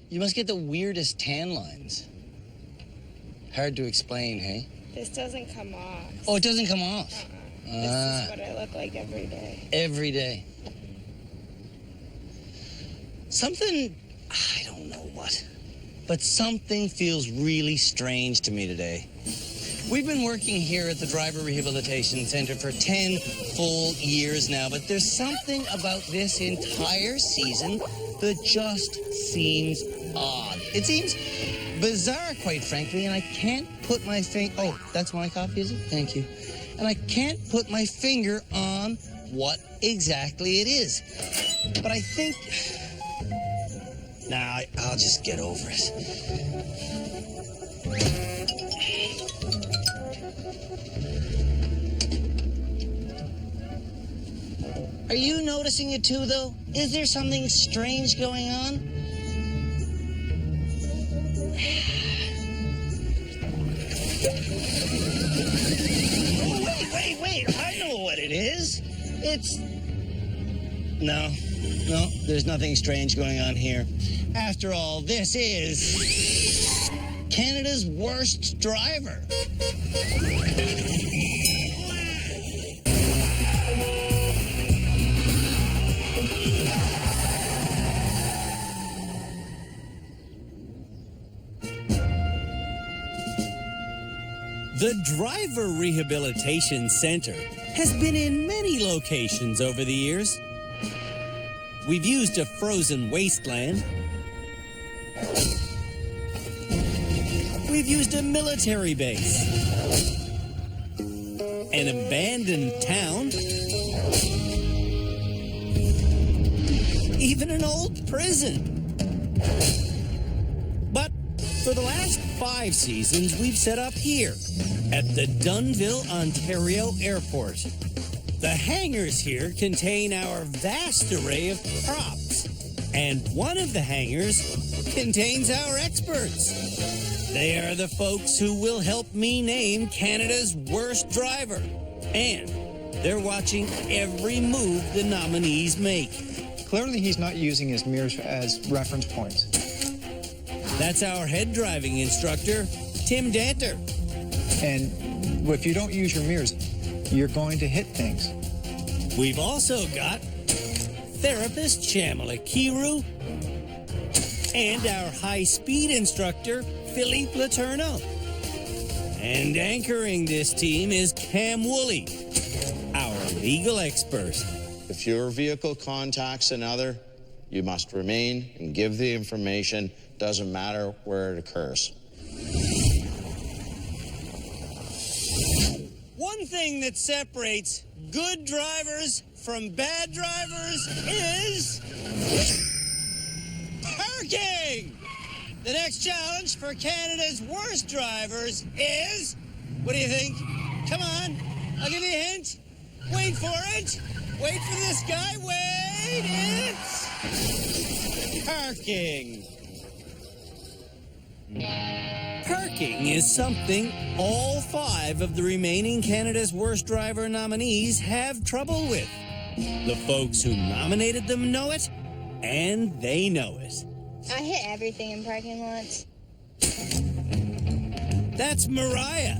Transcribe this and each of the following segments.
You must get the weirdest tan lines. Hard to explain, hey? This doesn't come off. Oh, it doesn't come off? This is what I look like every day. Every day. Something, I don't know what, but something feels really strange to me today. We've been working here at the Driver Rehabilitation Center for 10 full years now, but there's something about this entire season that just seems odd. It seems bizarre, quite frankly, and I can't put my finger... Oh, that's my coffee, is it? Thank you. And I can't put my finger on what exactly it is. But I think... Nah, I'll just get over it. Are you noticing it too, though? Is there something strange going on? Oh, wait. I know what it is. It's... No, there's nothing strange going on here. After all, this is Canada's worst driver. The Driver Rehabilitation Center has been in many locations over the years. We've used a frozen wasteland. We've used a military base. An abandoned town. Even an old prison. But for the last 5 seasons, we've set up here at the Dunnville, Ontario Airport. The hangars here contain our vast array of props, and one of the hangars contains our experts. They are the folks who will help me name Canada's worst driver, and they're watching every move the nominees make. Clearly, he's not using his mirrors as reference points. That's our head driving instructor, Tim Danter. And if you don't use your mirrors, you're going to hit things. We've also got therapist Shamala Kiru and our high-speed instructor, Philippe Laterno. And anchoring this team is Cam Woolley, our legal expert. If your vehicle contacts another, you must remain and give the information. Doesn't matter where it occurs. One thing that separates good drivers from bad drivers is parking. The next challenge for Canada's worst drivers is, what do you think? Come on, I'll give you a hint. Wait for it. Wait for this guy. Wait, it's parking. Parking is something all 5 of the remaining Canada's Worst Driver nominees have trouble with. The folks who nominated them know it, and they know it. I hit everything in parking lots. That's Mariah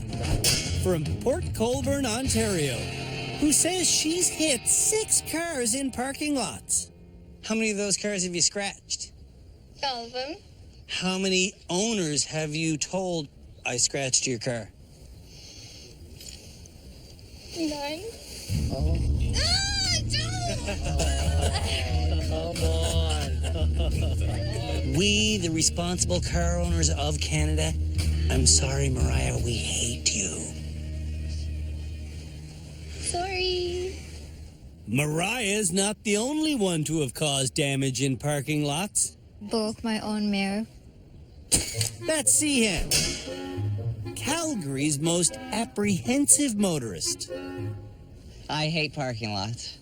from Port Colborne, Ontario, who says she's hit 6 cars in parking lots. How many of those cars have you scratched? All of them. How many owners have you told I scratched your car? 9. Oh. Come on. We, the responsible car owners of Canada, I'm sorry, Mariah, we hate you. Sorry. Mariah's not the only one to have caused damage in parking lots. Broke my own mirror. That's Sehan, Calgary's most apprehensive motorist. I hate parking lots.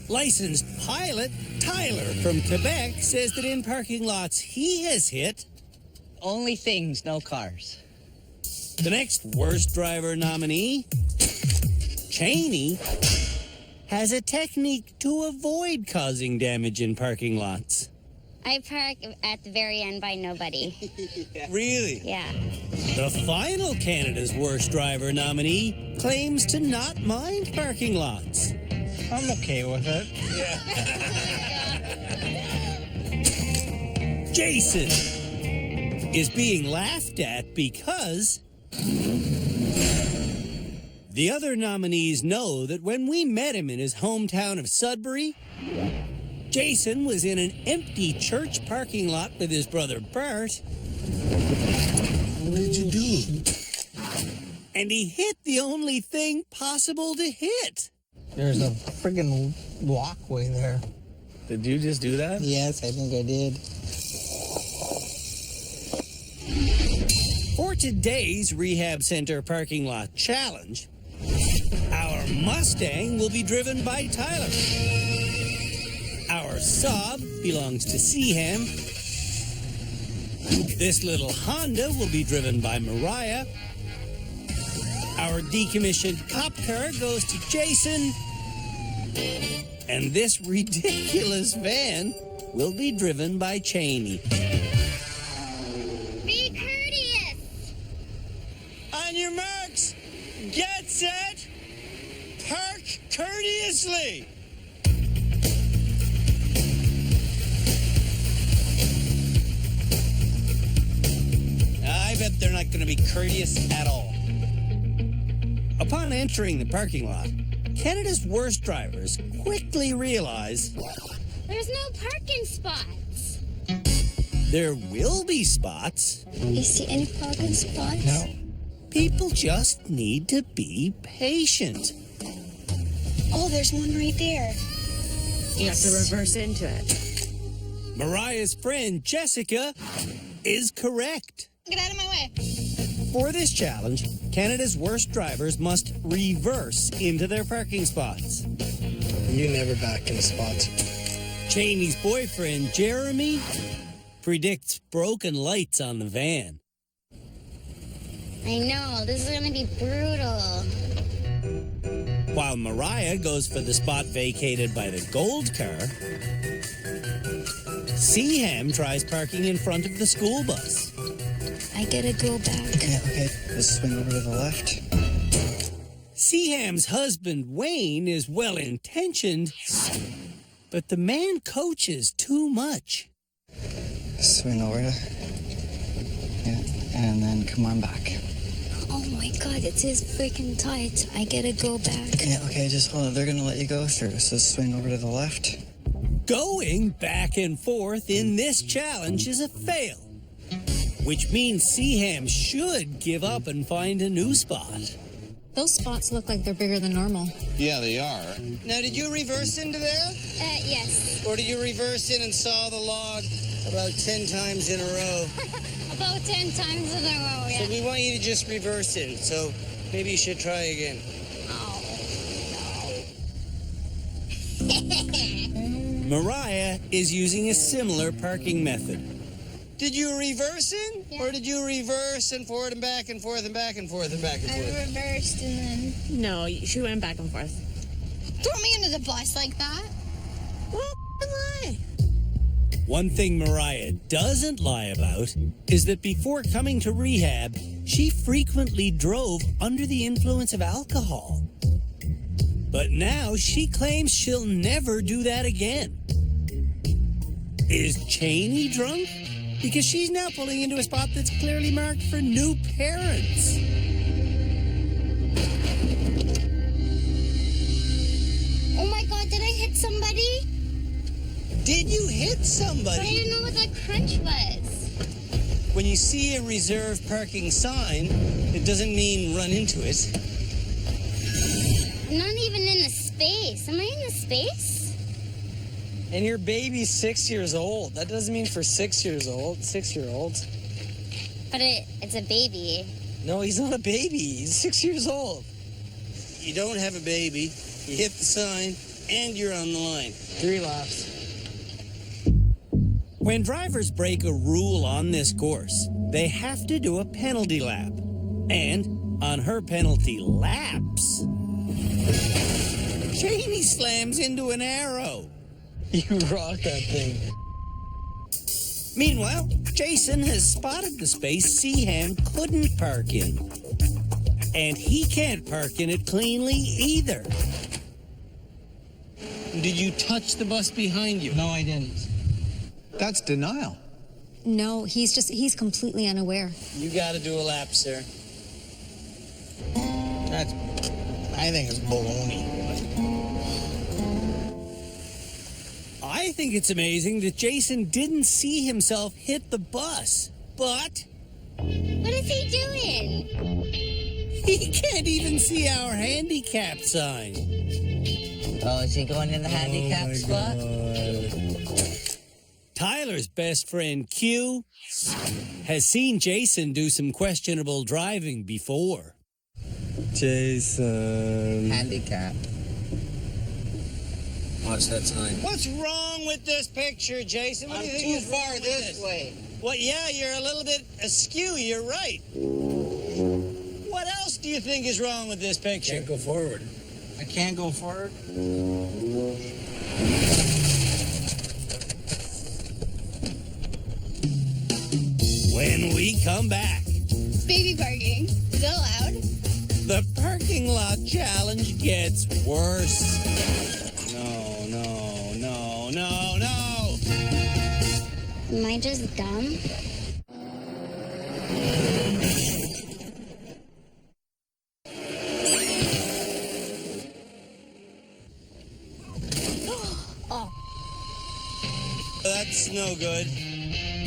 Licensed pilot Tyler from Quebec says that in parking lots he has hit Only things, no cars. the next worst driver nominee, Cheney, has a technique to avoid causing damage in parking lots. I park at the very end by nobody. Really? Yeah. The final Canada's Worst Driver nominee claims to not mind parking lots. I'm okay with it. Jason is being laughed at because the other nominees know that when we met him in his hometown of Sudbury, Jason was in an empty church parking lot with his brother Bert. What did you do? And he hit the only thing possible to hit. There's a friggin' walkway there. Did you just do that? Yes, I think I did. For today's Rehab Center Parking Lot Challenge, our Mustang will be driven by Tyler. Our Saab belongs to Seaham. This little Honda will be driven by Mariah. Our decommissioned cop car goes to Jason. And this ridiculous van will be driven by Cheney. Be courteous. On your marks, get set, park courteously. I bet they're not going to be courteous at all. Upon entering the parking lot, Canada's worst drivers quickly realize There's no parking spots. there will be spots. You see any parking spots? No. People just need to be patient. Oh, there's one right there. You have to reverse into it. Mariah's friend Jessica is correct. Get out of my way. For this challenge, Canada's worst drivers must reverse into their parking spots. You never back in spots. Cheney's boyfriend, Jeremy, predicts broken lights on the van. I know, this is gonna be brutal. While Mariah goes for the spot vacated by the gold car, Seaham tries parking in front of the school bus. I gotta go back. Okay. Let's swing over to the left. Seaham's husband, Wayne, is well-intentioned, but the man coaches too much. Swing over to... Yeah, and then come on back. Oh my god, it is freaking tight. I gotta go back. Yeah, okay, just hold on. They're going to let you go through. So swing over to the left. Going back and forth in this challenge is a fail, which means Seaham should give up and find a new spot. Those spots look like they're bigger than normal. Yeah, they are. Now, did you reverse into there? Yes. Or did you reverse in and saw the log about 10 times in a row? About 10 times in a row, So we want you to just reverse in. So maybe you should try again. Mariah is using a similar parking method. Did you reverse in? Yeah. Or did you reverse and forward and back and forth and back and forth and back and I forth? reversed and then No, she went back and forth. throw me under the bus like that. Why? One thing Mariah doesn't lie about is that before coming to rehab, she frequently drove under the influence of alcohol. But now she claims she'll never do that again. Is Cheney drunk? Because she's now pulling into a spot that's clearly marked for new parents. Oh my god, did I hit somebody? Did you hit I somebody? didn't know what that crunch was. When you see a reserved parking sign, it doesn't mean run into it. I'm not even in the space. Am I in the space? And your baby's 6 years old. That doesn't mean for 6 years old. 6-year-olds. But it's a baby. No, he's not a baby. He's 6 years old. You don't have a baby, you hit the sign, and you're on the line. 3 laps. When drivers break a rule on this course, they have to do a penalty lap. And on her penalty laps, Cheney slams into an arrow. You rock that thing. Meanwhile, Jason has spotted the space Seaham couldn't park in. And he can't park in it cleanly either. Did you touch the bus behind you? No, I didn't. That's denial. No, he's completely unaware. You gotta do a lap, sir. I think it's baloney. I think it's amazing that Jason didn't see himself hit the bus. But What is he doing? he can't even see our handicap sign. Oh, is he going in the handicap spot? Tyler's best friend Q has seen Jason do some questionable driving before. Jason. Handicap. Watch that sign. What's wrong with this picture, Jason? What do you think is wrong with this? Way. Well, yeah, you're a little bit askew. You're right. What else do you think is wrong with this picture? Can't go forward. I can't go forward. When we come back, Baby parking. Is that allowed? the parking lot challenge gets worse. No. Am I just dumb? That's no good.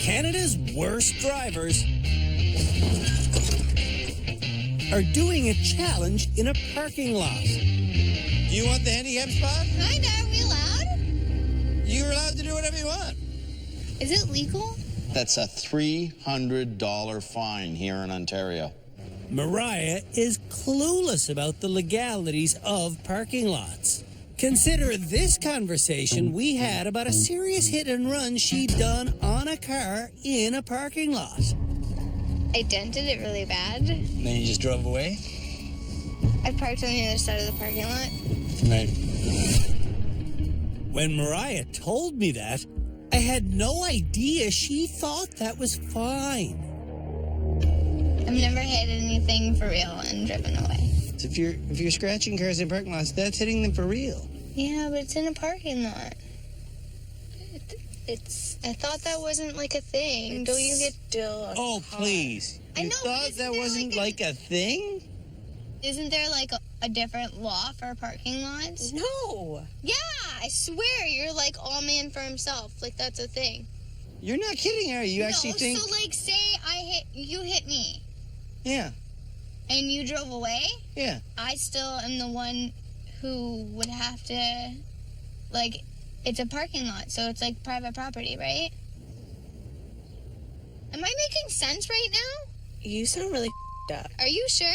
Canada's worst drivers are doing a challenge in a parking lot. Do you want the handicap spot? Kinda. Are we allowed? You're allowed to do whatever you want. Is it legal? That's a $300 fine here in Ontario. Mariah is clueless about the legalities of parking lots. Consider this conversation we had about a serious hit and run she'd done on a car in a parking lot. I dented it really bad. Then you just drove away? I parked on the other side of the parking lot. Right. When Mariah told me that, I had no idea she thought that was fine. I've never hit anything for real and driven away. So if you're scratching cars in parking lots, that's hitting them for real. Yeah, but it's in a parking lot. I thought that wasn't like a thing. Don't you get Still. Oh, please. I You know, but thought isn't that there wasn't like a thing? Isn't there like a different law for parking lots? No. Yeah, I swear you're like all man for himself. Like that's a thing. You're not kidding, are you? You actually no, think... so like say you hit me Yeah, and you drove away, yeah. I still am the one who would have to, like, it's a parking lot, so it's like private property, right? Am I making sense right now? You sound really up. Are you sure?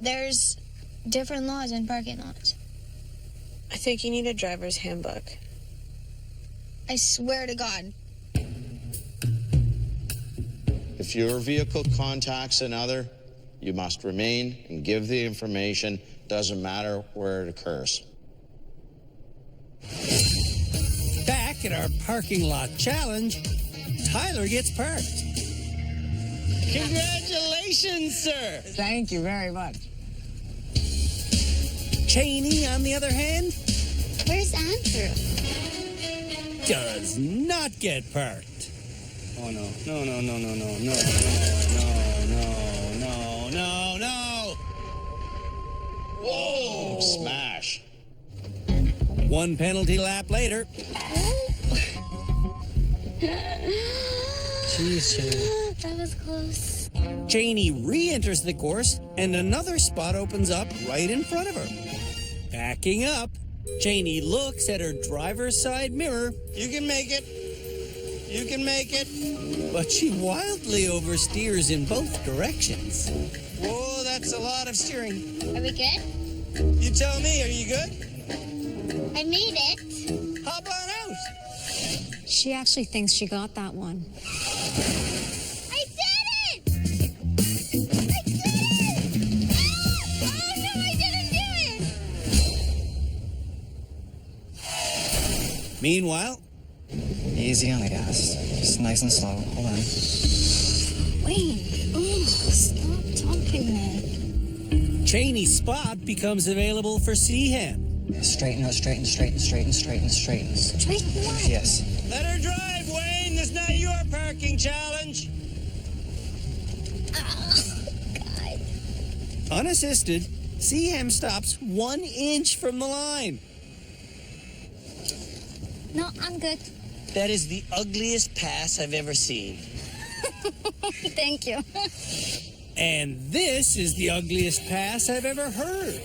There's different laws in parking lots. I think you need a driver's handbook. I swear to God. If your vehicle contacts another, you must remain and give the information. Doesn't matter where it occurs. Back at our parking lot challenge, Tyler gets parked. Congratulations, sir. Thank you very much. Cheney, on the other hand, Where's Andrew? does not get parked. Oh, no. No. Whoa! Smash. One penalty lap later, Jeez, Cheney. That was close. Cheney re-enters the course and another spot opens up right in front of her. Backing up, Cheney looks at her driver's side mirror, You can make it. You can make it. but she wildly oversteers in both directions. Whoa, that's a lot of steering. Are we good? You tell me, are you good? I made it. Hop on out. She actually thinks she got that one. I did it! I did it! Ah! Oh no, I didn't do it! Meanwhile, Easy on the gas. Just nice and slow. Hold on. Wait. Oh, stop talking, man. Cheney's spot becomes available for Seaham. Straighten out, straighten, straighten, straighten, straighten, straighten. Straighten what? Yes. Let her drive, Wayne. This is not your parking challenge. God. Unassisted, Seaham stops 1 inch from the line. No, I'm good. That is the ugliest pass I've ever seen. Thank you. And this is the ugliest pass I've ever heard.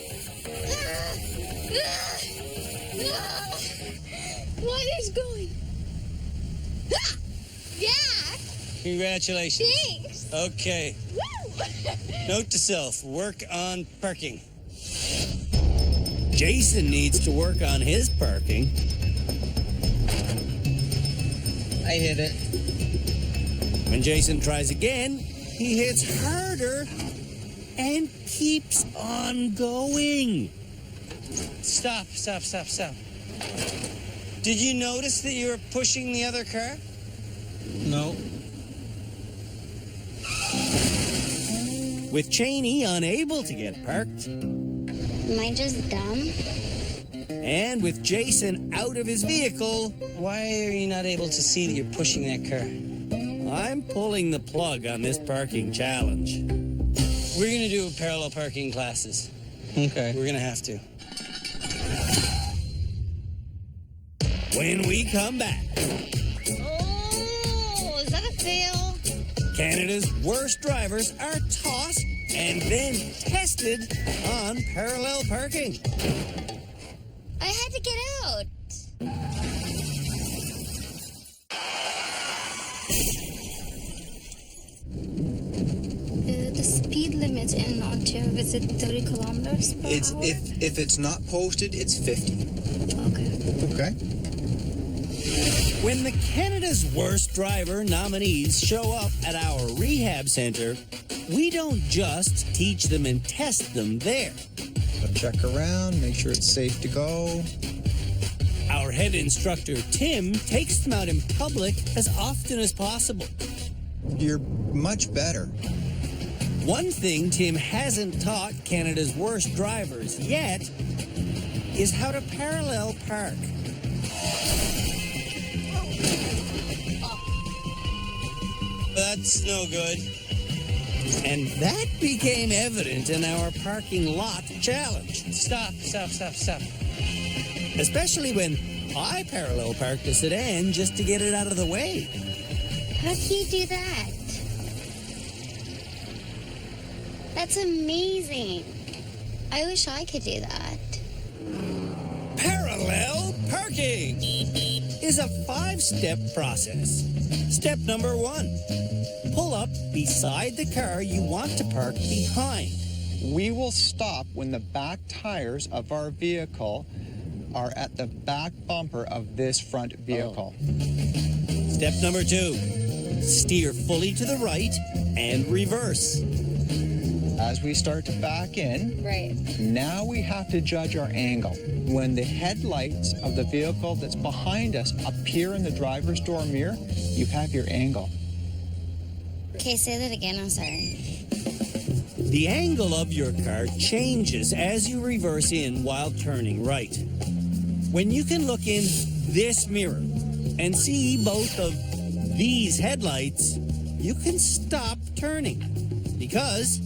What is going? Yeah. Congratulations. Thanks. Okay. Woo. Note to self, work on parking. Jason needs to work on his parking. I hit it. When Jason tries again, he hits harder and keeps on going. Stop. Did you notice that you were pushing the other car? No. With Cheney unable to get parked, Am I just dumb? and with Jason out of his vehicle, Why are you not able to see that you're pushing that car? I'm pulling the plug on this parking challenge. We're going to do parallel parking classes. Okay. We're going to have to. When we come back, Oh, is that a fail? Canada's worst drivers are tossed and then tested on parallel parking. I had to get out. The speed limit in Ontario, is it 30 kilometers per It's hour? if it's not posted, it's 50. Okay. Okay. When the Canada's Worst Driver nominees show up at our rehab center, we don't just teach them and test them there. I'll check around, make sure it's safe to go. Our head instructor, Tim, takes them out in public as often as possible. You're much better. One thing Tim hasn't taught Canada's worst drivers yet is how to parallel park. That's no good. And that became evident in our parking lot challenge. Stop. Especially when I parallel parked a sedan just to get it out of the way. How can you do that? That's amazing. I wish I could do that. Parallel parking is a 5-step process. Step number 1, pull up beside the car you want to park behind. We will stop when the back tires of our vehicle are at the back bumper of this front vehicle. Step number 2, steer fully to the right and reverse. As we start to back in, Right. now we have to judge our angle. When the headlights of the vehicle that's behind us appear in the driver's door mirror, you have your angle. Okay, say that again. I'm sorry. The angle of your car changes as you reverse in while turning right. When you can look in this mirror and see both of these headlights, you can stop turning because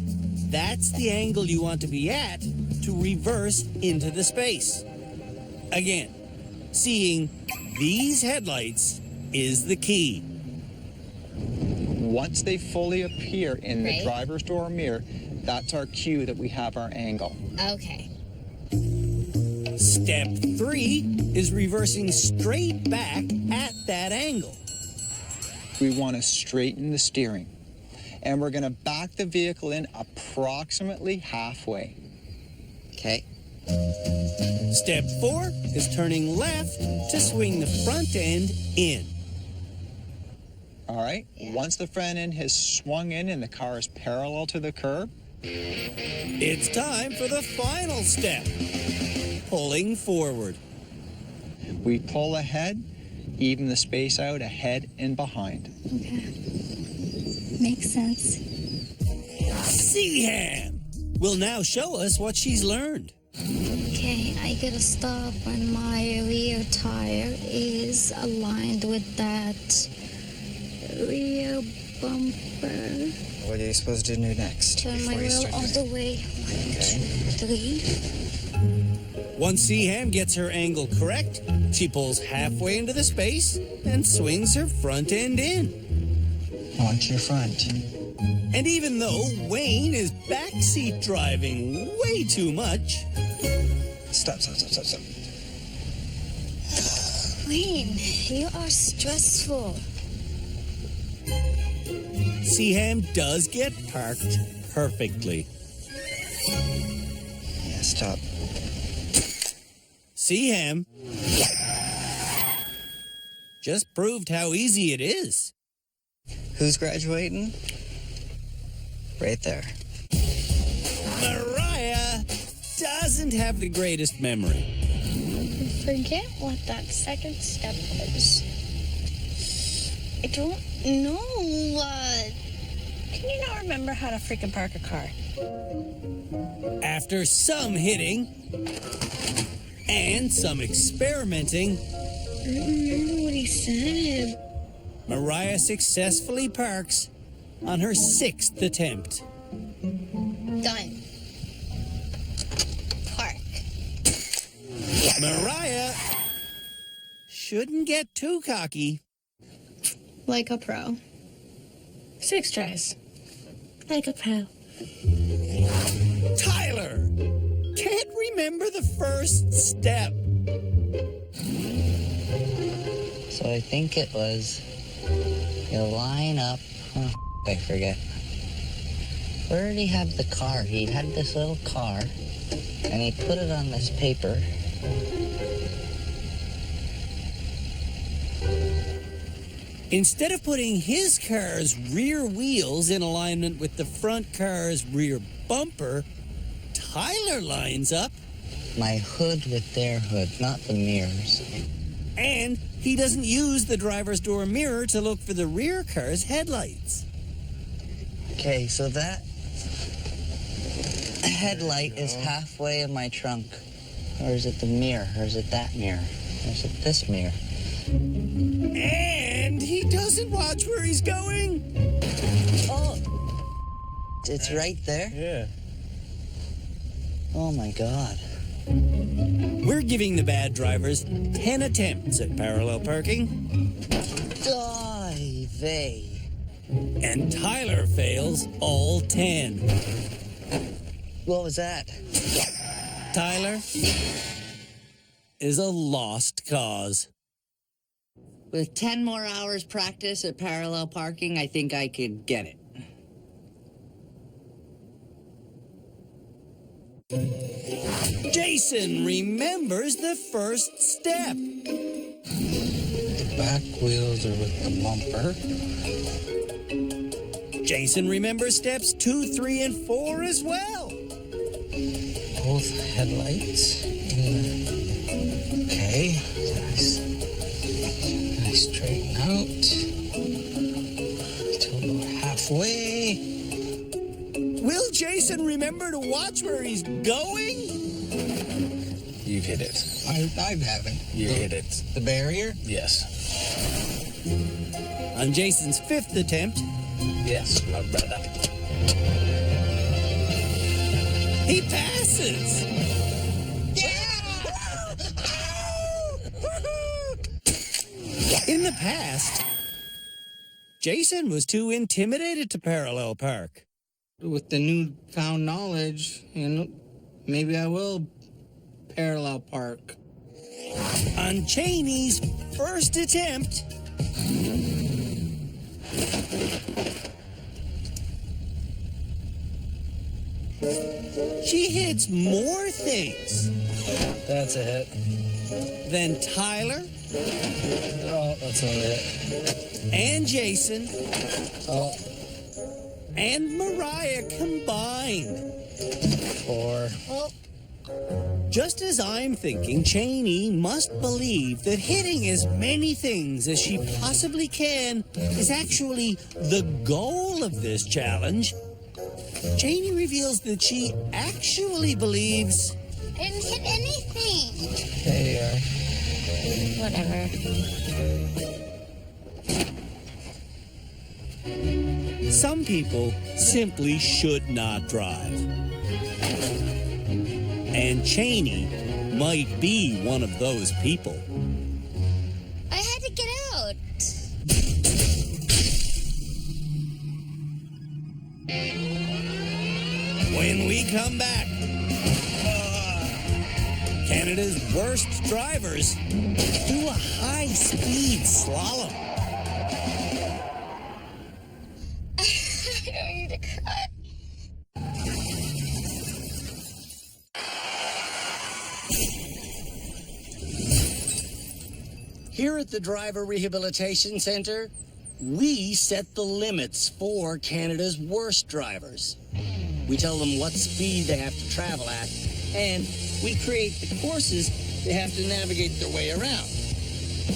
that's the angle you want to be at to reverse into the space. Again, seeing these headlights is the key. Once they fully appear in the Right. driver's door mirror, that's our cue that we have our angle. Okay. Step 3 is reversing straight back at that angle. We want to straighten the steering. And we're going to back the vehicle in approximately halfway. Okay. Step 4 is turning left to swing the front end in. All right? Yeah. Once the front end has swung in and the car is parallel to the curb, It's time for the final step, pulling forward. we pull ahead even the space out ahead and behind. Okay. Makes sense. Seaham will now show us what she's learned. Okay, I gotta stop when my rear tire is aligned with that rear bumper. What are you supposed to do next? Turn my before you wheel start all doing the way. 1, 2, 3. Once Seaham gets her angle correct, she pulls halfway into the space and swings her front end in. it? Onto your front. And even though Wayne is backseat driving way too much, Stop. Wayne, you are stressful. Seaham does get parked perfectly. Yeah, stop. Seaham just proved how easy it is. Who's graduating? Right there. Mariah doesn't have the greatest memory. Forget what that second step was. I don't know. Can you not remember how to freaking park a car? After some hitting and some experimenting, I don't remember what he said. Mariah successfully parks on her 6th attempt. Done. Park. Mariah shouldn't get too cocky. Like a pro. 6 tries. Like a pro. Tyler can't remember the first step. So I think it was you line up. Oh, I forget. Where did he have the car? He had this little car, and he put it on this paper. Instead of putting his car's rear wheels in alignment with the front car's rear bumper, Tyler lines up. My hood with their hood, not the mirrors. And he doesn't use the driver's door mirror to look for the rear car's headlights. Okay, so that headlight is halfway in my trunk. Or is it the mirror? Or is it that mirror? Or is it this mirror? And he doesn't watch where he's going. Oh! It's right there? Yeah. Oh my God. We're giving the bad drivers 10 attempts at parallel parking. Die, they. And Tyler fails all 10. What was that? Tyler is a lost cause. With 10 more hours practice at parallel parking, I think I could get it. Jason remembers the first step. The back wheels are with the bumper. Jason remembers steps 2, 3, and 4 as well. Both headlights. Okay. Nice straighten out. Till about halfway. Will Jason remember to watch where he's going? You've hit it. I haven't. You hit it. The barrier? Yes. On Jason's 5th attempt, Yes, my brother. he passes. In the past, Jason was too intimidated to parallel park. With the newfound knowledge, maybe I will parallel park. On Cheney's first attempt, she hits more things. That's a hit. Than Tyler. Oh, that's not a hit. And Jason. Oh. And Mariah combined. 4. Oh, Just as I'm thinking, Cheney must believe that hitting as many things as she possibly can is actually the goal of this challenge, Cheney reveals that she actually believes... I didn't hit anything. Hey, Whatever. Some people simply should not drive. And Cheney might be one of those people. I had to get out. When we come back, Canada's worst drivers do a high-speed slalom. I don't need to cry. Here at the Driver Rehabilitation Center, we set the limits for Canada's worst drivers. We tell them what speed they have to travel at, and we create the courses they have to navigate their way around.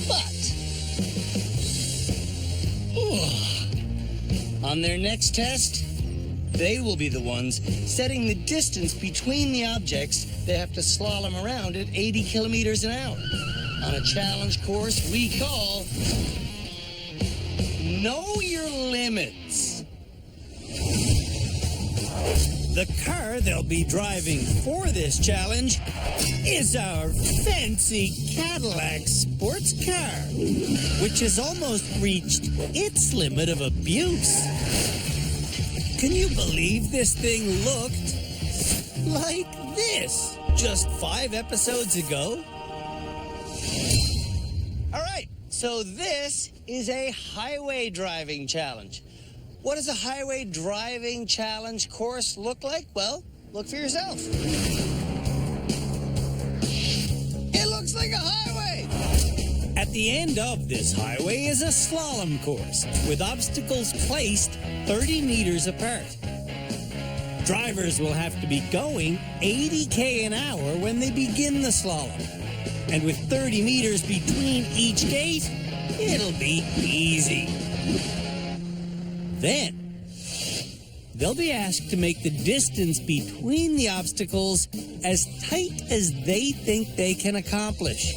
But on their next test, they will be the ones setting the distance between the objects they have to slalom around at 80 kilometers an hour on a challenge course we call Know Your Limits. The car they'll be driving for this challenge is our fancy Cadillac sports car, which has almost reached its limit of abuse. Can you believe this thing looked like this just 5 episodes ago? All right, so this is a highway driving challenge. What does a highway driving challenge course look like? Well, look for yourself. It looks like a highway. At the end of this highway is a slalom course with obstacles placed 30 meters apart. Drivers will have to be going 80 an hour when they begin the slalom. And with 30 meters between each gate, it'll be easy. Then, they'll be asked to make the distance between the obstacles as tight as they think they can accomplish.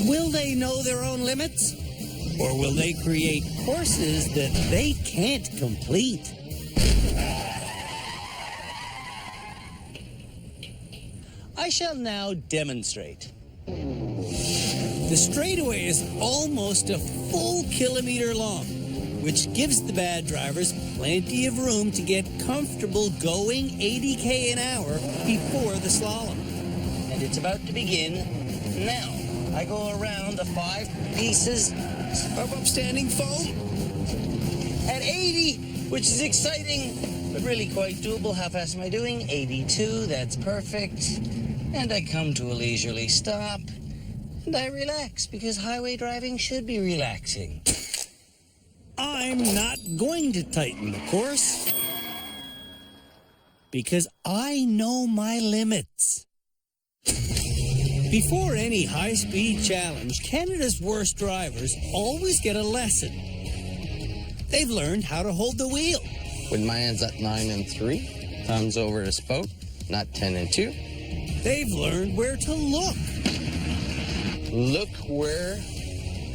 Will they know their own limits? Or will they create courses that they can't complete? I shall now demonstrate. The straightaway is almost a full kilometer long, which gives the bad drivers plenty of room to get comfortable going 80 an hour before the slalom. And it's about to begin now. I go around the 5 pieces of upstanding foam at 80, which is exciting, but really quite doable. How fast am I doing? 82, that's perfect. And I come to a leisurely stop, and I relax, because highway driving should be relaxing. I'm not going to tighten the course, because I know my limits. Before any high-speed challenge, Canada's worst drivers always get a lesson. They've learned how to hold the wheel. With my hands at 9 and 3, thumbs over the spoke, not 10 and 2. They've learned where to look. Look where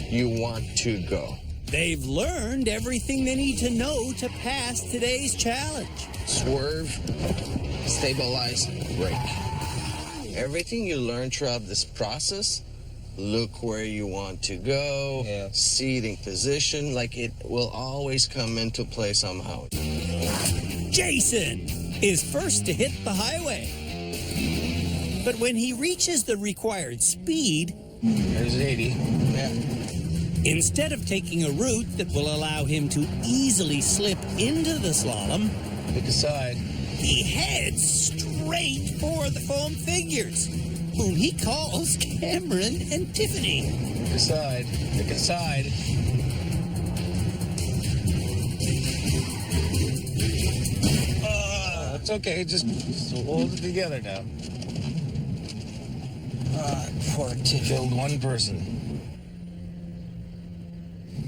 you want to go. They've learned everything they need to know to pass today's challenge. Swerve, stabilize, brake. Everything you learn throughout this process, look where you want to go, seating position, like it will always come into play somehow. Jason is first to hit the highway. But when he reaches the required speed, there's 80. Yeah. Instead of taking a route that will allow him to easily slip into the slalom, pick a side. He heads straight for the foam figures, whom he calls Cameron and Tiffany. Pick a side. Pick a side. It's okay. Just hold it together now. Poor kid. Killed one person.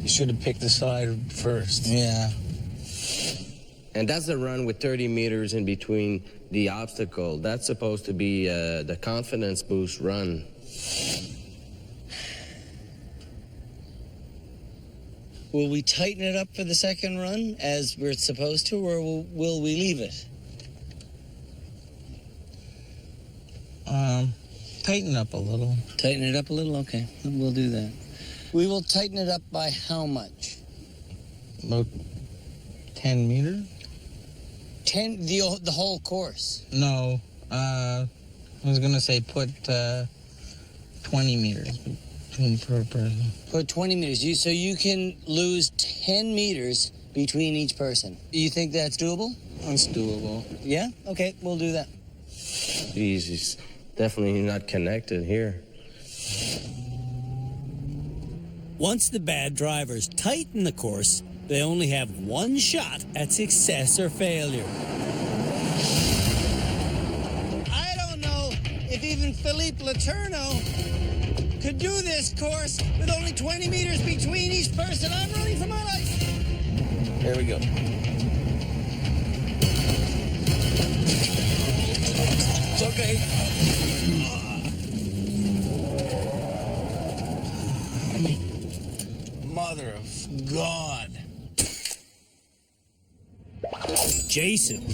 You should have picked the side first. Yeah. And that's the run with 30 meters in between the obstacle. That's supposed to be the confidence boost run. Will we tighten it up for the second run as we're supposed to, or will we leave it? Tighten up a little. Tighten it up a little? Okay, we'll do that. We will tighten it up by how much? About 10 meters? 10, the whole course? No. I was going to say put 20 meters per person. Put 20 meters. So you can lose 10 meters between each person. You think that's doable? That's doable. Yeah? Okay, we'll do that. He's definitely not connected here. Once the bad drivers tighten the course, they only have one shot at success or failure. I don't know if even Philippe Letourneau could do this course with only 20 meters between each person. I'm running for my life. Here we go. It's okay. Mother of God. Jason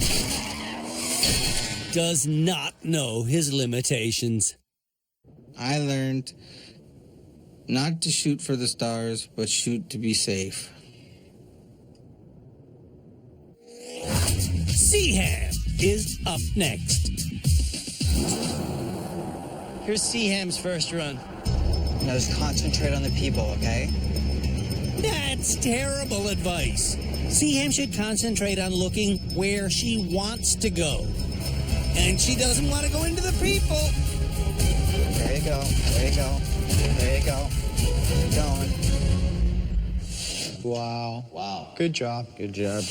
does not know his limitations. I learned not to shoot for the stars, but shoot to be safe. Seaham is up next. Here's Seaham's first run. Now just concentrate on the people, okay? That's terrible advice. Seaham should concentrate on looking where she wants to go. And she doesn't want to go into the people. There you go. There you go. There you go. Keep going. Wow. Wow. Good job. Good job.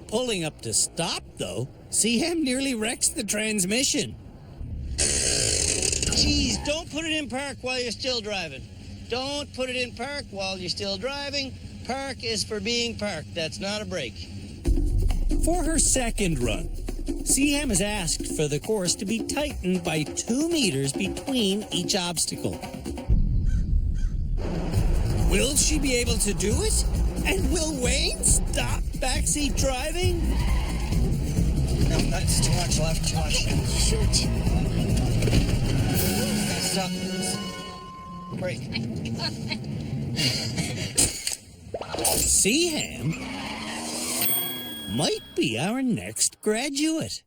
Pulling up to stop, though, Seaham nearly wrecks the transmission. Geez, don't put it in park while you're still driving. Don't put it in park while you're still driving. Park is for being parked. That's not a break. For her second run, Seaham has asked for the course to be tightened by 2 meters between each obstacle. Will she be able to do it? And will Wayne stop backseat driving? No, that's too much left. Too much. Shoot. Stop. Break. Seaham might be our next graduate.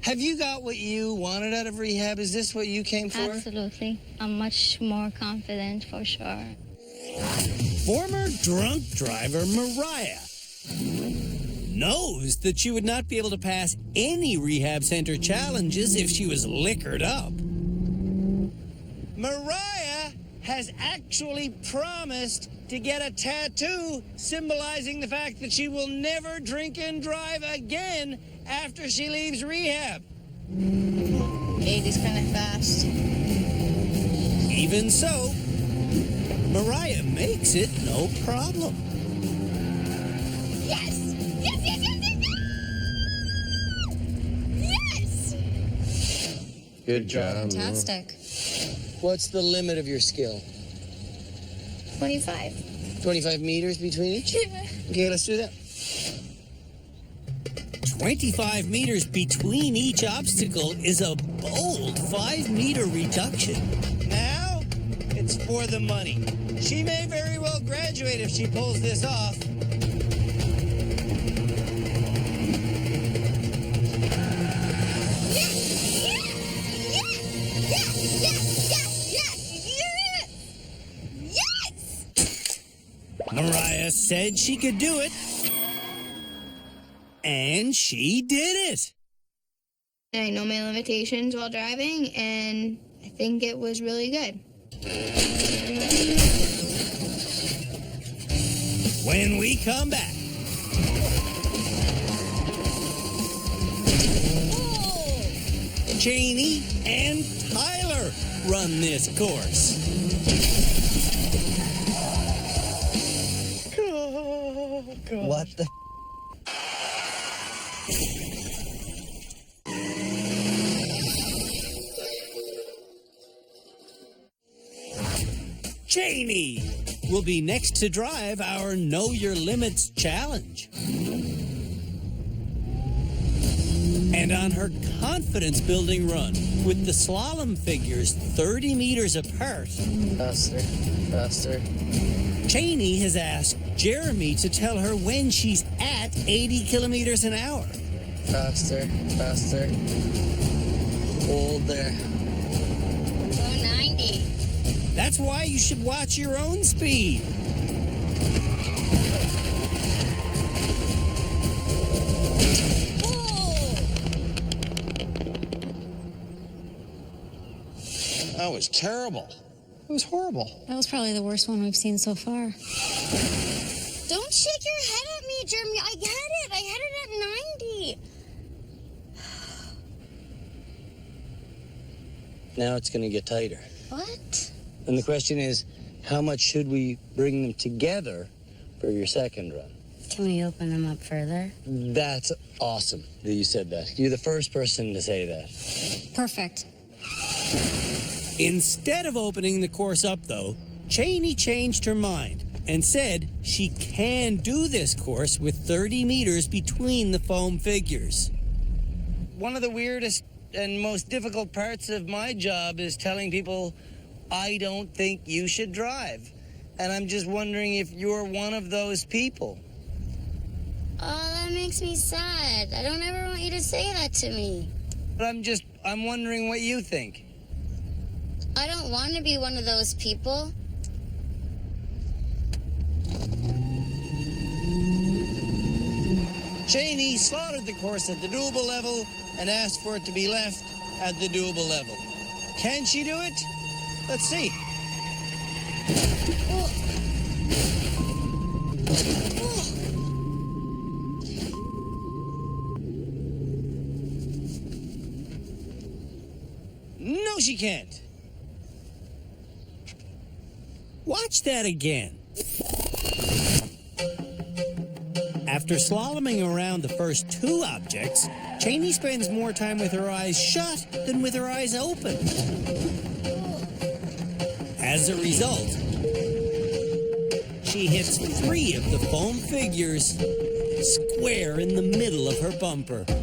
Have you got what you wanted out of rehab? Is this what you came for? Absolutely. I'm much more confident for sure. Former drunk driver Mariah knows that she would not be able to pass any rehab center challenges if she was liquored up. Mariah has actually promised to get a tattoo symbolizing the fact that she will never drink and drive again after she leaves rehab. 80's kind of fast. Even so, Mariah makes it no problem. Yes! Yes, yes, yes, yes, yes! Yes! Good job. Fantastic. What's the limit of your skill? 25. 25 meters between each? Okay, let's do that. 25 meters between each obstacle is a bold 5-meter reduction. Now, it's for the money. She may very well graduate if she pulls this off. Mariah said she could do it. And she did it. I know my limitations while driving, and I think it was really good. When we come back. Cheney and Tyler run this course. What the? Cheney will be next to drive our Know Your Limits challenge. And on her confidence-building run, with the slalom figures 30 meters apart, Faster. Cheney has asked Jeremy to tell her when she's at 80 kilometers an hour. Faster. Hold there. Go 90. That's why you should watch your own speed. That was terrible. It was horrible. That was probably the worst one we've seen so far. Don't shake your head at me, Jeremy. I had it. I had it at 90. Now it's going to get tighter. What? And the question is, how much should we bring them together for your second run? Can we open them up further? That's awesome that you said that. You're the first person to say that. Perfect. Instead of opening the course up, though, Cheney changed her mind and said she can do this course with 30 meters between the foam figures. One of the weirdest and most difficult parts of my job is telling people I don't think you should drive. And I'm just wondering if you're one of those people. Oh, that makes me sad. I don't ever want you to say that to me. But I'm wondering what you think. I don't want to be one of those people. Cheney slaughtered the course at the doable level and asked for it to be left at the doable level. Can she do it? Let's see. No, she can't. Watch that again. After slaloming around the first two objects, Cheney spends more time with her eyes shut than with her eyes open. As a result, she hits 3 of the foam figures square in the middle of her bumper. I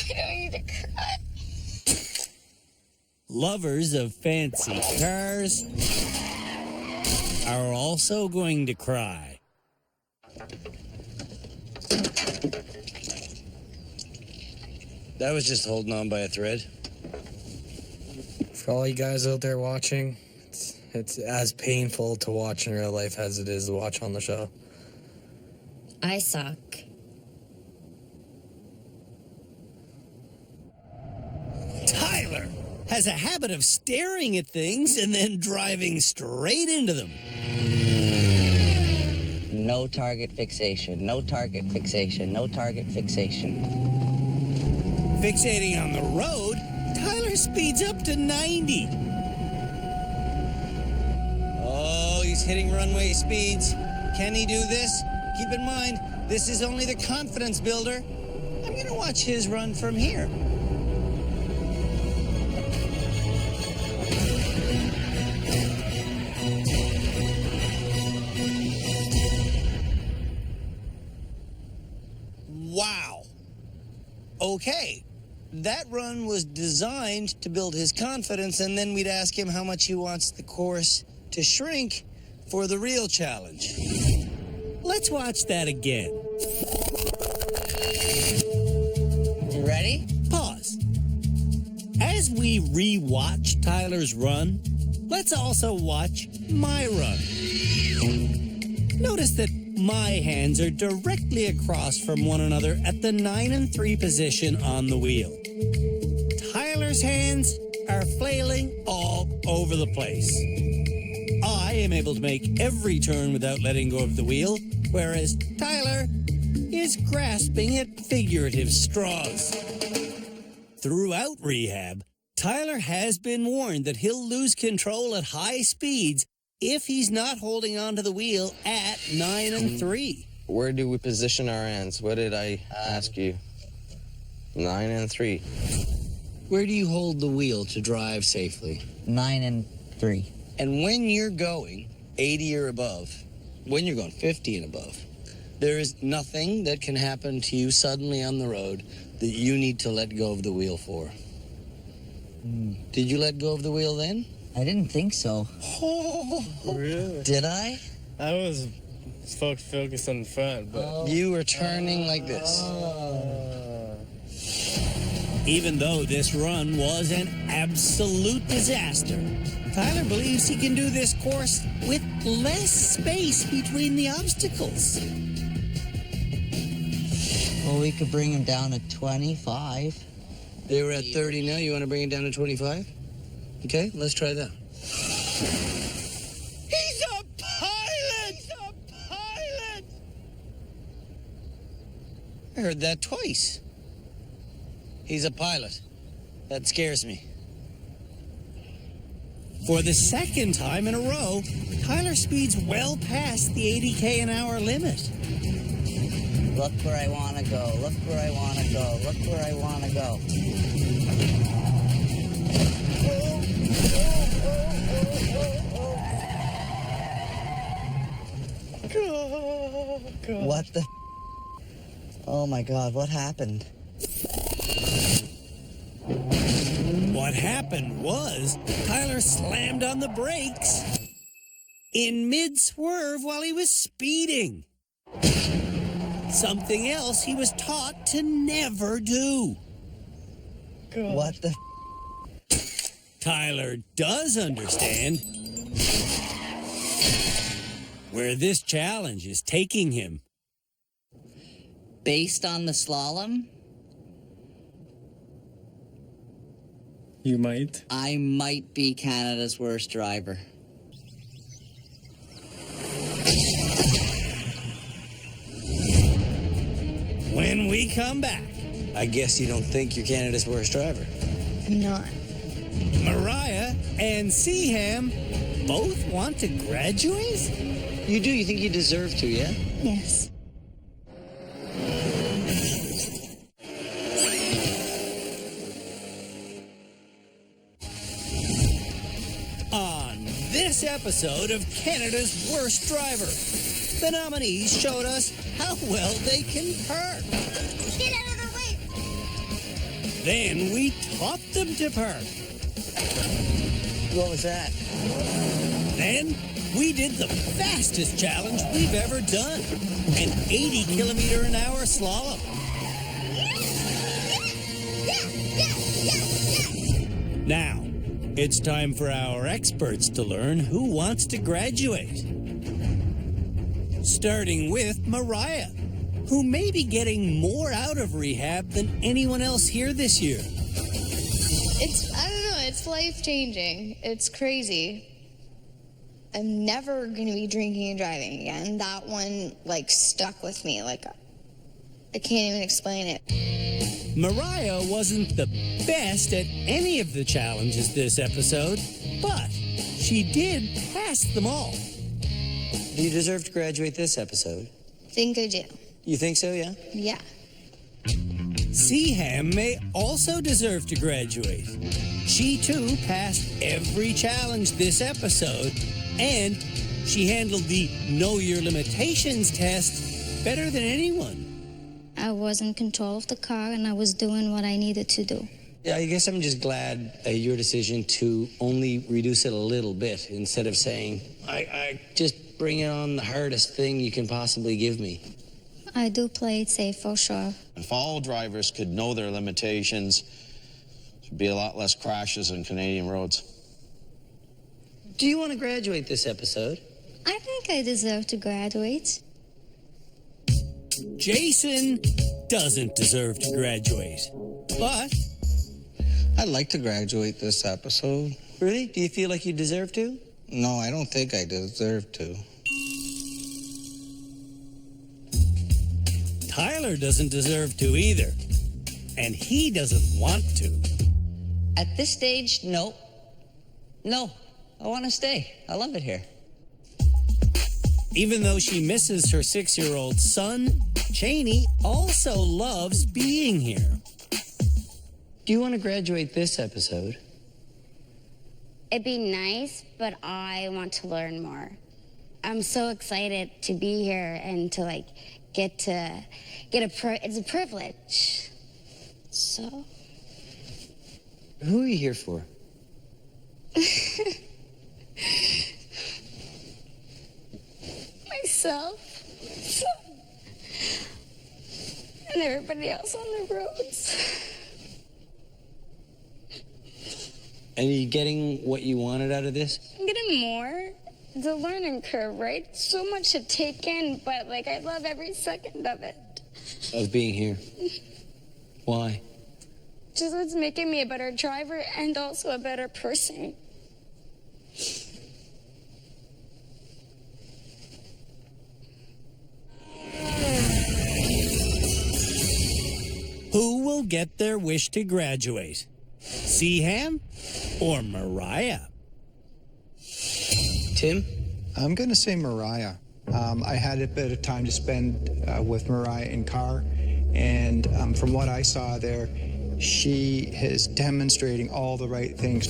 don't need to cry. Lovers of fancy cars are also going to cry. That was just holding on by a thread. For all you guys out there watching, it's as painful to watch in real life as it is to watch on the show. I suck. Tyler has a habit of staring at things and then driving straight into them. No target fixation, no target fixation, no target fixation. Fixating on the road, Tyler speeds up to 90. Oh, he's hitting runway speeds. Can he do this? Keep in mind, this is only the confidence builder. I'm going to watch his run from here. Wow. Okay. That run was designed to build his confidence, and then we'd ask him how much he wants the course to shrink for the real challenge. Let's watch that again. You ready? Pause. As we re-watch Tyler's run, let's also watch my run. Notice that my hands are directly across from one another at the 9 and 3 position on the wheel. Tyler's hands are flailing all over the place. I am able to make every turn without letting go of the wheel, whereas Tyler is grasping at figurative straws. Throughout rehab, Tyler has been warned that he'll lose control at high speeds if he's not holding onto the wheel at 9 and 3. Where do we position our ends? What did I ask you? 9 and 3. Where do you hold the wheel to drive safely? 9 and 3. And when you're going 80 or above, when you're going 50 and above, there is nothing that can happen to you suddenly on the road that you need to let go of the wheel for. Did you let go of the wheel then? I didn't think so. Oh, Really? did I? I was focused on the front, but... You were turning like this. Even though this run was an absolute disaster, Tyler believes he can do this course with less space between the obstacles. Well, we could bring him down to 25. They were at 30 now. You want to bring it down to 25? Okay, let's try that. He's a pilot! He's a pilot! I heard that twice. He's a pilot. That scares me. For the second time in a row, Tyler speeds well past the 80k an hour limit. Look where I want to go. Look where I want to go. Look where I want to go. What the? Oh my God, what happened? What happened was Tyler slammed on the brakes in mid-swerve while he was speeding. Something else he was taught to never do. What the? Tyler does understand where this challenge is taking him. Based on the slalom, You might. I might be Canada's worst driver. When we come back, I guess you don't think you're Canada's worst driver. I'm not. Mariah and Seaham both want to graduate? You do? You think you deserve to, yeah? Yes. On this episode of Canada's Worst Driver, the nominees showed us how well they can park. Get out of the way! Then we taught them to park. What was that? Then we did the fastest challenge we've ever done, an 80-kilometer-an-hour slalom. Now, it's time for our experts to learn who wants to graduate. Starting with Mariah, who may be getting more out of rehab than anyone else here this year. I don't know, it's life-changing. It's crazy. I'm never going to be drinking and driving again. That one, stuck with me. I can't even explain it. Mariah wasn't the best at any of the challenges this episode, but she did pass them all. Do you deserve to graduate this episode? Think I do. You think so, yeah? Yeah. Seaham may also deserve to graduate. She too passed every challenge this episode, and she handled the Know Your Limitations test better than anyone. I was in control of the car and I was doing what I needed to do. Yeah, I guess I'm just glad your decision to only reduce it a little bit instead of saying, I just bring it on the hardest thing you can possibly give me. I do play it safe for sure. If all drivers could know their limitations, there'd be a lot less crashes on Canadian roads. Do you want to graduate this episode? I think I deserve to graduate. Jason doesn't deserve to graduate, but I'd like to graduate this episode. Really? Do you feel like you deserve to? No, I don't think I deserve to. Tyler doesn't deserve to either. and he doesn't want to. At this stage, no. No, I want to stay. I love it here. Even though she misses her 6-year-old son, Cheney also loves being here. Do you want to graduate this episode? It'd be nice, but I want to learn more. I'm so excited to be here and to like it's a privilege. So. Who are you here for? Myself, and everybody else on the roads. And are you getting what you wanted out of this? I'm getting more. It's a learning curve, right? So much to take in, but like I love every second of it. Of being here. Why? Just it's making me a better driver and also a better person. Who will get their wish to graduate? Seaham or Mariah? Tim? I'm going to say Mariah. I had a bit of time to spend with Mariah in car, and from what I saw there, she is demonstrating all the right things.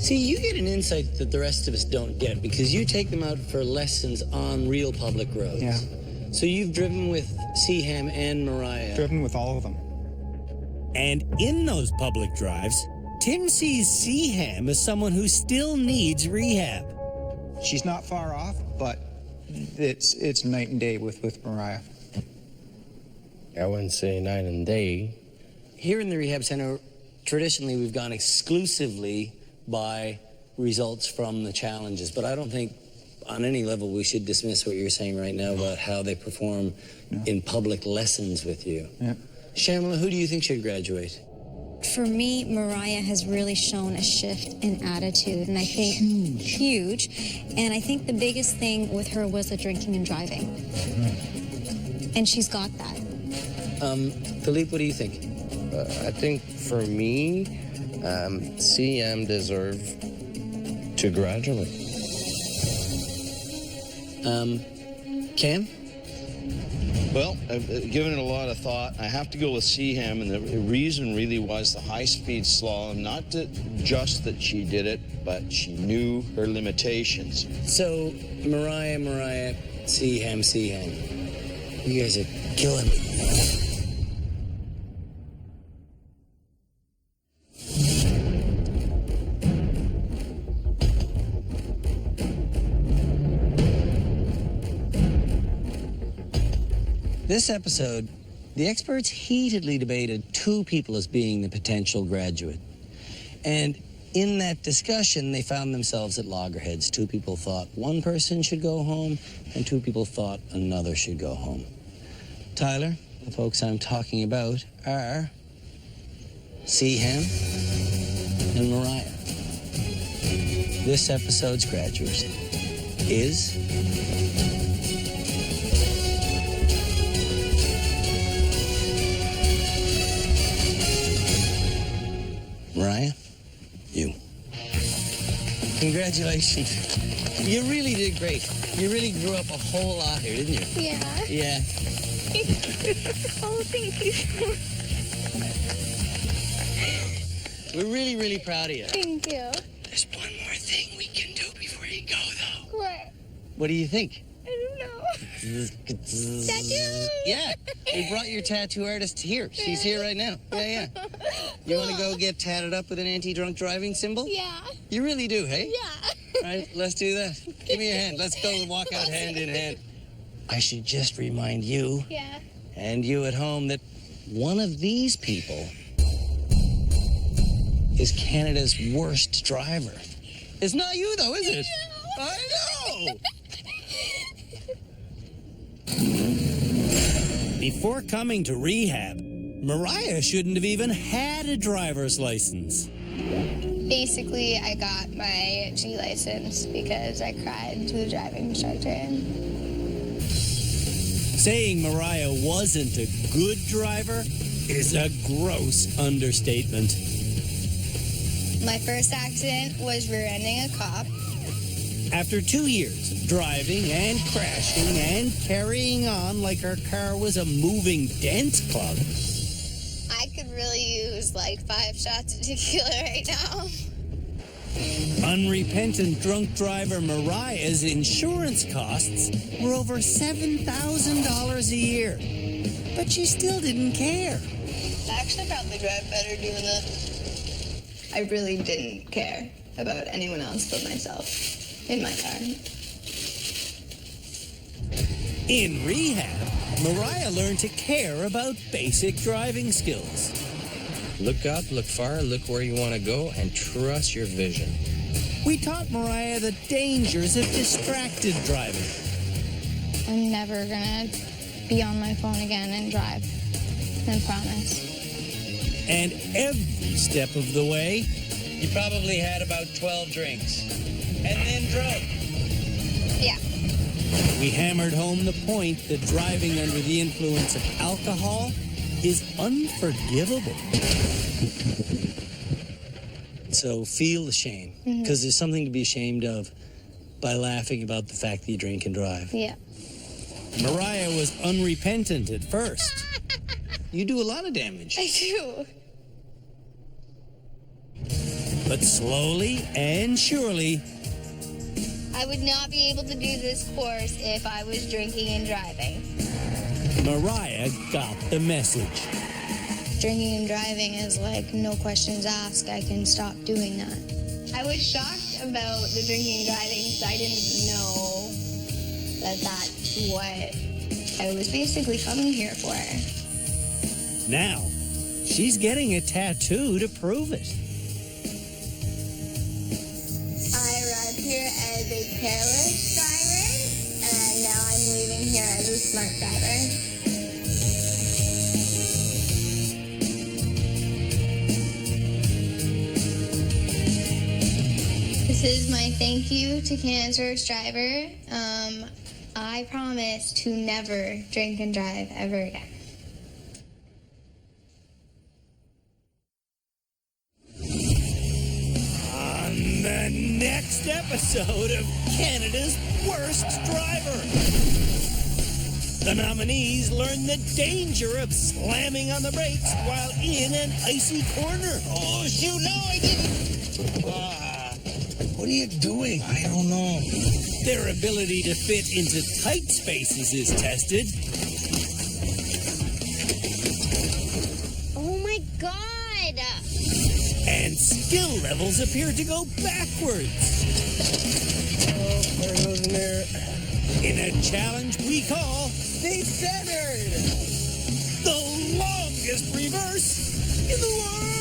See, you get an insight that the rest of us don't get because you take them out for lessons on real public roads. Yeah. So you've driven with Seaham and Mariah. Driven with all of them. And in those public drives, Tim sees Seaham as someone who still needs rehab. She's not far off, but it's night and day with Mariah. I wouldn't say night and day. Here in the rehab center, traditionally we've gone exclusively by results from the challenges, but I don't think on any level we should dismiss what you're saying right now about how they perform in public lessons with you. Yeah. Shamala, who do you think should graduate? For me, Mariah has really shown a shift in attitude, and I think huge. And I think the biggest thing with her was the drinking and driving. And she's got that. Philippe, what do you think? I think for me, CM deserved to graduate. Cam? Well, I've given it a lot of thought. I have to go with Seaham, and the reason really was the high-speed slalom. Not just that she did it, but she knew her limitations. So, Mariah, Seaham. You guys are killing me. This episode, the experts heatedly debated two people as being the potential graduate. And in that discussion, they found themselves at loggerheads. Two people thought one person should go home, and two people thought another should go home. Tyler, the folks I'm talking about are Seaham and Mariah. This episode's graduate is... Mariah, you. Congratulations. You really did great. You really grew up a whole lot here, didn't you? Yeah. Yeah. Oh, thank you. We're really, really proud of you. Thank you. There's one more thing we can do before you go, though. What? What do you think? I don't know. Tattoo? Yeah. We brought your tattoo artist here. She's here right now. Yeah. You want to go get tatted up with an anti-drunk driving symbol? Yeah. You really do, hey? Yeah. All right, let's do that. Give me your hand. Let's go and walk out hand in hand. I should just remind you and you at home that one of these people is Canada's worst driver. It's not you, though, is it? I know. Before coming to rehab, Mariah shouldn't have even had a driver's license. Basically, I got my G license because I cried to the driving instructor. Saying Mariah wasn't a good driver is a gross understatement. My first accident was rear-ending a cop. After 2 years of driving and crashing and carrying on like her car was a moving dance club, I could really use like 5 shots of tequila right now. unrepentant drunk driver Mariah's insurance costs were over $7,000 a year. But she still didn't care. I actually probably drive better doing that. I really didn't care about anyone else but myself in my car. In rehab, Mariah learned to care about basic driving skills. Look up, look far, look where you want to go, and trust your vision. We taught Mariah the dangers of distracted driving. I'm never gonna be on my phone again and drive. I promise. And every step of the way, You probably had about 12 drinks. And then drove. Yeah. we hammered home the point that driving under the influence of alcohol is unforgivable. So feel the shame, because there's something to be ashamed of by laughing about the fact that you drink and drive. Yeah. Mariah was unrepentant at first. You do a lot of damage. I do. But slowly and surely, I would not be able to do this course if I was drinking and driving. Mariah got the message. Drinking and driving is like no questions asked. I can stop doing that. I was shocked about the drinking and driving because I didn't know that that's what I was basically coming here for. Now, she's getting a tattoo to prove it. I arrived here as a careless driver, and now I'm leaving here as a smart driver. This is my thank you to Cancer's driver. I promise to never drink and drive ever again. On the next episode of Canada's Worst Driver, the nominees learn the danger of slamming on the brakes while in an icy corner. Oh, shoot, no, I didn't. What are you doing? I don't know. Their ability to fit into tight spaces is tested. Oh my God! And skill levels appear to go backwards. Oh, there goes in there. In a challenge we call Stay centered. the longest reverse in the world.